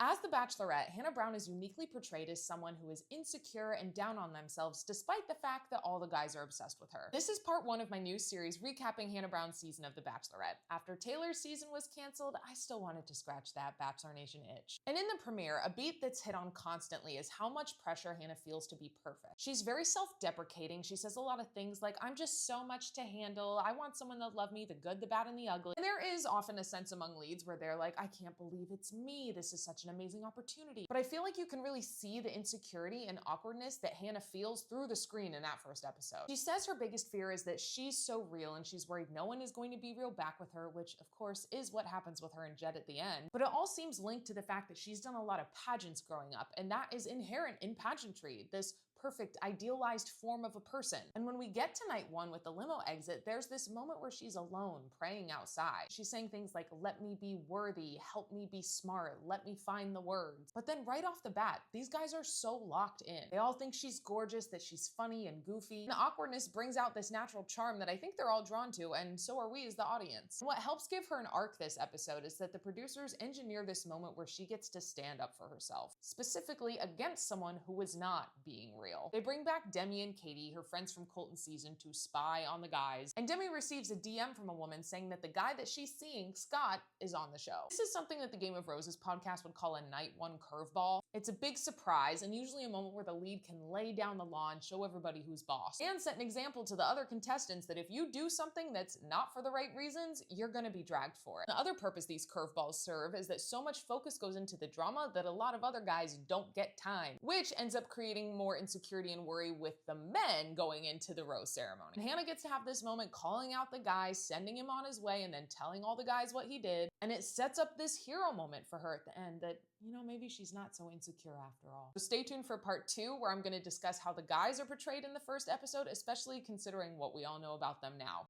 As the Bachelorette, Hannah Brown is uniquely portrayed as someone who is insecure and down on themselves despite the fact that all the guys are obsessed with her. This is part 1 of my new series recapping Hannah Brown's season of The Bachelorette. After Taylor's season was canceled, I still wanted to scratch that Bachelor Nation itch. And in the premiere, a beat that's hit on constantly is how much pressure Hannah feels to be perfect. She's very self-deprecating. She says a lot of things like, I'm just so much to handle. I want someone that love me, the good, the bad, and the ugly. And there is often a sense among leads where they're like, I can't believe it's me. This is such an amazing opportunity. But I feel like you can really see the insecurity and awkwardness that Hannah feels through the screen in that first episode. She says her biggest fear is that she's so real and she's worried no one is going to be real back with her, which of course is what happens with her and Jed at the end. But it all seems linked to the fact that she's done a lot of pageants growing up, and that is inherent in pageantry, this perfect, idealized form of a person. And when we get to night 1 with the limo exit, there's this moment where she's alone, praying outside. She's saying things like, let me be worthy, help me be smart, let me find the words. But then right off the bat, these guys are so locked in. They all think she's gorgeous, that she's funny and goofy. And the awkwardness brings out this natural charm that I think they're all drawn to, and so are we as the audience. And what helps give her an arc this episode is that the producers engineer this moment where she gets to stand up for herself, specifically against someone who is not being real. They bring back Demi and Katie, her friends from Colton's season, to spy on the guys. And Demi receives a DM from a woman saying that the guy that she's seeing, Scott, is on the show. This is something that the Game of Roses podcast would call a night 1 curveball. It's a big surprise and usually a moment where the lead can lay down the law and show everybody who's boss. And set an example to the other contestants that if you do something that's not for the right reasons, you're gonna be dragged for it. The other purpose these curveballs serve is that so much focus goes into the drama that a lot of other guys don't get time, which ends up creating more insecurity and worry with the men going into the rose ceremony. And Hannah gets to have this moment calling out the guy, sending him on his way, and then telling all the guys what he did. And it sets up this hero moment for her at the end that, you know, maybe she's not so insecure after all. So stay tuned for part 2, where I'm going to discuss how the guys are portrayed in the first episode, especially considering what we all know about them now.